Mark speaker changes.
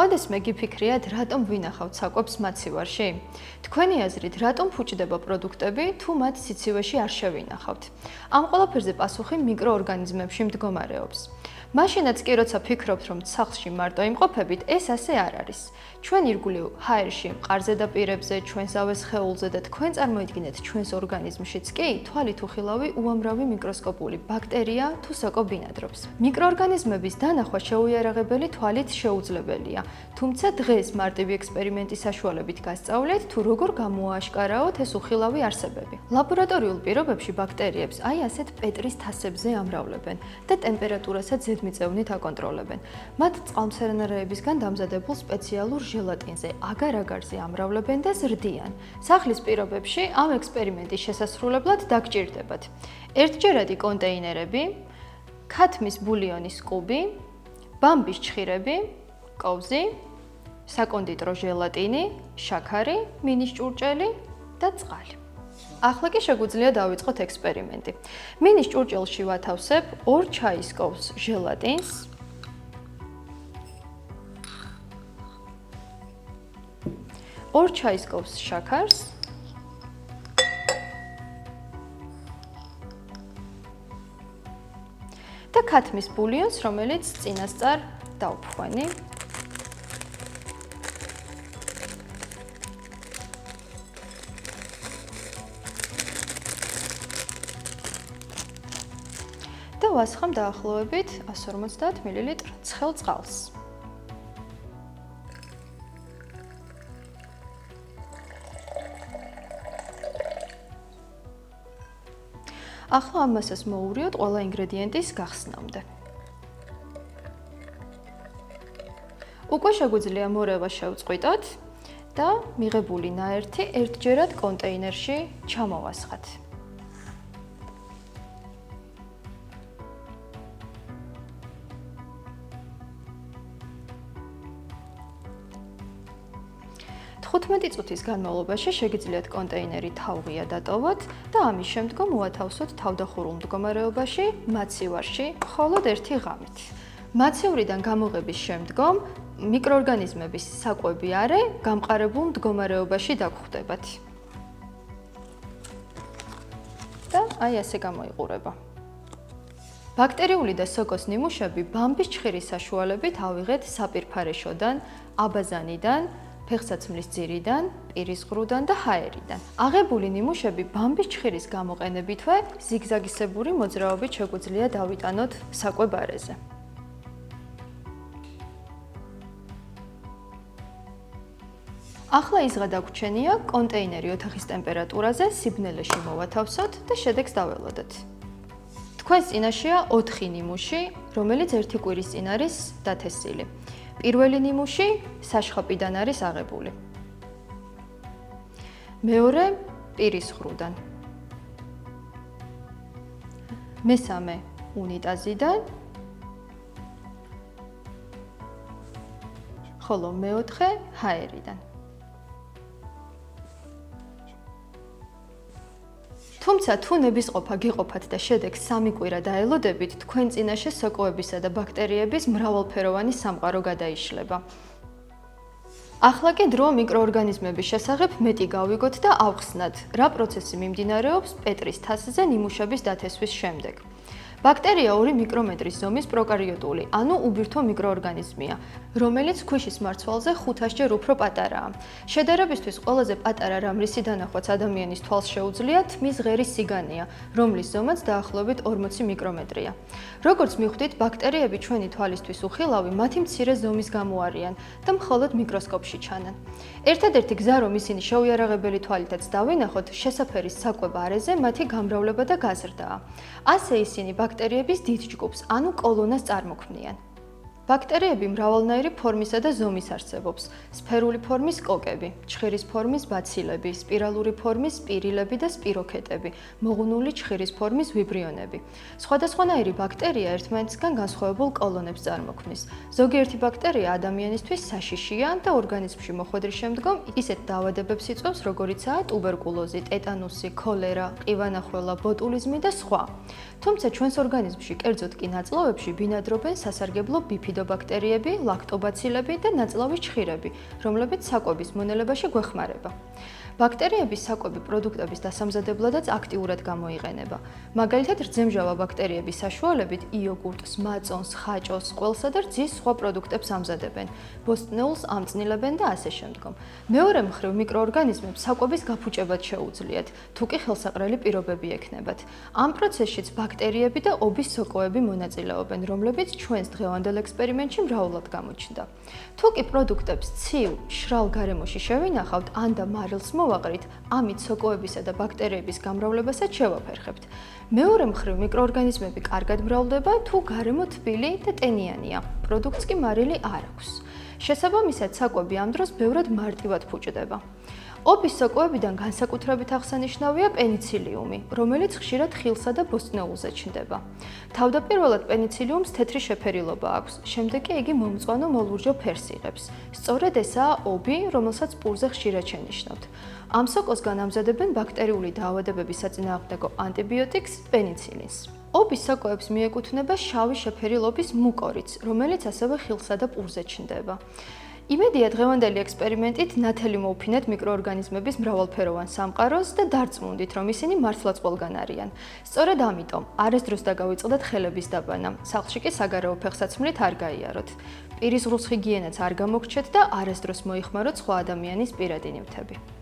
Speaker 1: სხვადასხვა გიფიქრიათ, რატომ ვინახავთ საკვებს მაცივარში? თქვენი აზრით, რატომ ფუჭდება პროდუქტები, თუ მათ სიცივეში არ შევინახავთ? ამ ყველაფერზე პასუხი მიკროორგანიზმებში მდგომარეობს. მაშინაც კი როცა ფიქრობთ, რომ სახლში მარტო იმყოფებით, ეს ასე არ არის. ჩვენ ირგვლივ ჰაერში, მყარ ზედაპირებზე, ჩვენ ზავეს სხეულზე და თქვენ წარმოიდგინეთ ჩვენს ორგანიზმშიც კი თვალით უხილავი უამრავი მიკროსკოპული ბაქტერია თუ სოკო ბინადრობს. მიკროორგანიზმების დანახვა შეუიარაღებელი თვალით შეუძლებელია, თუმცა დღეს მარტივი ექსპერიმენტის საშუალებით გასწავლეთ, თუ როგორ გამოააშკარავთ ეს უხილავი არსებები. ლაბორატორიულ პირობებში ბაქტერიებს აი ასეთ პეტრის თასებზე ამრავლებენ და ტემპერატურასაც ზედმიწევნით აკონტროლებენ. მათ წყალმცენარეებისგან დამზადებულ სპეციალურ ჟელატინზე, აგარ-აგარზე ამრავლებენ და ზრდიან. სახლის პირობებში ამ ექსპერიმენტის შესასრულებლად დაგჭირდებათ ერთჯერადი კონტეინერები, ქათმის ბულიონის კუბი, ბამბის ჩხირები, კოვზი, საკონდიტრო ჟელატინი, შაქარი, მინის ჭურჭელი და წყალი. ახლა კი შეგვიძლია დავიწყოთ ექსპერიმენტი. მინის ჭურჭელში ვათავსებ 2 ჩაის კოვს ჟელატინს, 2 ჩაის კოვს შაქარს და ქათმის ბულიონს, რომელიც წინასწარ დავფხვენი. და ვასხამ დაახლოებით 150 მლ ცხელ წყალს. ახლა ამ მასას მოუვლიოთ ყველა ინგრედიენტის გახსნამდე. უკვე შეგვიძლია მორევა შევწყვიტოთ და მიღებული ნაერთი ერთჯერად კონტეინერში ჩამოვასხათ. წუთის განმავლობაში შეგიძლიათ კონტეინერი თავღია დატოვოთ და ამის შემდგომ უათავსოთ თავდახურულ მდგომარეობაში მაცივარში მხოლოდ 1 ღამით. მაცივრიდან გამოღების შემდგომ მიკროორგანიზმების საკვები არე გამყარებულ მდგომარეობაში დაგხვდებათ. და აი ასე გამოიყურება. ბაქტერიული და სოკოს ნიმუშები ბამბის ჩხირის საშუალებით ავიღეთ საპირფარეშოდან, აბაზანიდან, ფეხსაცმლის ძირიდან, პირის ღრუდან და ჰაერიდან. აღებული ნიმუშები ბამბის ჩხირის გამოყენებითვე ზიგზაგისებური მოძრაობით შეგვიძლია დავიტანოთ საკვებ არეზე. ახლა ის გადაგვჩენია კონტეინერი ოთახის ტემპერატურაზე სიბნელეში მოვათავსოთ და შედეგს დაველოდოთ. თქვენს წინაშეა 4 ნიმუში, რომელიც 1 კვირის წინ არის დათესილი. პირველი ნიმუში საშხაპიდან არის აღებული. მეორე პირის ღრუდან. მესამე უნიტაზიდან. ხოლო მეოთხე ჰაერიდან. თუმცა თუ ნებისყოფა გეყოფათ და შედეგს 3 კვირა დაელოდებით, თქვენ წინაშე სოკოებისა და ბაქტერიების მრავალფეროვანი სამყარო გადაიშლება. ახლა კი დრო მიკროორგანიზმების შესახებ მეტი გავიგოთ და ავხსნათ, რა პროცესი მიმდინარეობს პეტრის თასზე ნიმუშების დათესვის შემდეგ. ბაქტერია 2 მიკრომეტრის ზომის პროკარიოტული, ანუ უბირთო მიკროორგანიზმია, რომელიც ქვიშის მარცვალზე 500-ჯერ უფრო პატარაა. შედარებისთვის ყველაზე პატარა რამრისი დანახვაც ადამიანის თვალს შეუძლია თმის ღერის სიგანეა, რომლის ზომაც დაახლოებით 40 მიკრომეტრია. როგორც მივხვდით, ბაქტერიები ჩვენი თვალისთვის უხილავი მათი მცირე ზომის გამო არიან და მხოლოდ მიკროსკოპში ჩანან. ერთადერთი გზა, რომ ისინი შეუიარაღებელი თვალითაც დავინახოთ, შესაფერის საკვებ არეზე მათი გამრავლება და გაზრდაა. ასე ისინი ბაქტერიების დიდ ჯგუფს, ანუ კოლონას წარმოქმნიან. ბაქტერიები მრავალნაირი ფორმისა და ზომის არსებობს. სფერული ფორმის კოკები, ჩხირის ფორმის ბაცილები, სპირალური ფორმის სპირილები და სპიროქეტები, მოღუნული ჩხირის ფორმის ვიბრიონები. სხვადასხვანაირი ბაქტერია ერთმანეთისგან განსხვავებულ კოლონებს წარმოქმნის. ზოგიერთი ბაქტერია ადამიანისთვის საშიშია და ორგანიზმში მოხვედრის შემდგომ ისეთ დაავადებებს იწვევს, როგორიცაა ტუბერკულოზი, ტეტანუსი, ქოლერა, ყივანახველა, ბოტულიზმი და სხვა. თუმცა ჩვენს ორგანიზმში, კერძოდ კი ნაწლავებში, ბინადრობენ სასარგებლო ბიფიდური ბიფიდობაქტერიები, ლაქტობაცილები და ნაწლავის ჩხირები, რომლებიც საკვების მონელებაში გვეხმარება. ბაქტერიების საკვები პროდუქტების დასამზადებლადაც აქტიურად გამოიყენება. მაგალითად, რძემჟავა ბაქტერიების საშუალებით იოგურტს, მაწონს, ხაჭოს, ყველსა და რძის სხვა პროდუქტებს ამზადებენ, ბოსტნეულს ამწნილებენ და ასე შემდგომ. მეორე მხრივ, მიკროორგანიზმებს საკვების გაფუჭებად შეუძლიათ, თუ კი ხელსაყრელი პირობები ექნებათ. ამ პროცესშიც ბაქტერიები და ობის სოკოები მონაწილეობენ, რომლებიც ჩვენს დღევანდელ ექსპერიმენტში მრავლად გამოჩნდა. თუ კი პროდუქტებს ცივ, შრალ გარემოში შევინახავთ, ან და მარილს მოვაყრით, ამით სოკოებისა და ბაქტერიების გამრავლებასაც შევაფერხებთ. მეორე მხრივ, მიკროორგანიზმები კარგად მრავლდება, თუ გარემო თბილი და ტენიანია, პროდუქტს კი მარილი არ აქვს. შესაბამისად, საკვები ამ დროს ბევრად მარტივად ფუჭდება. ობის სოკოებიდან განსაკუთრებით აღსანიშნავია პენიცილიუმი, რომელიც ხშირად ხილსა და ბოსტნეულზე ჩნდება. თავდაპირველად პენიცილიუმს თეთრი შეფერილობა აქვს, შემდეგ კი იგი მომწვანო მოლურჯო ფერს იღებს. სწორედ ესაა ობი, რომელსაც პურზე ხშირად შენიშნავთ. ამ სოკოსგან ამზადებენ ბაქტერიული დაავადებების საწინააღმდეგო ანტიბიოტიკს პენიცილინს. ობის სოკოებს მიეკუთვნება შავი შეფერილობის მუკორიც, რომელიც ასევე ხილსა და პურზე ჩნდება. იმედია დღევანდელი ექსპერიმენტით ნათელი მოვფინეთ მიკროორგანიზმების მრავალფეროვან სამყაროს და დარწმუნდით, რომ ისინი მართლაც ყველგან არიან. სწორედ ამიტომ არასდროს დაგავიწყდეთ ხელების დაბანა, სახლში კი საგარეო ფეხსაცმლით არ გაიაროთ. პირის ღრუს ჰიგიენაც არ გამოგრჩეთ და არასდროს მოიხმაროთ სხვა ადამიანის პირადი ნივთები.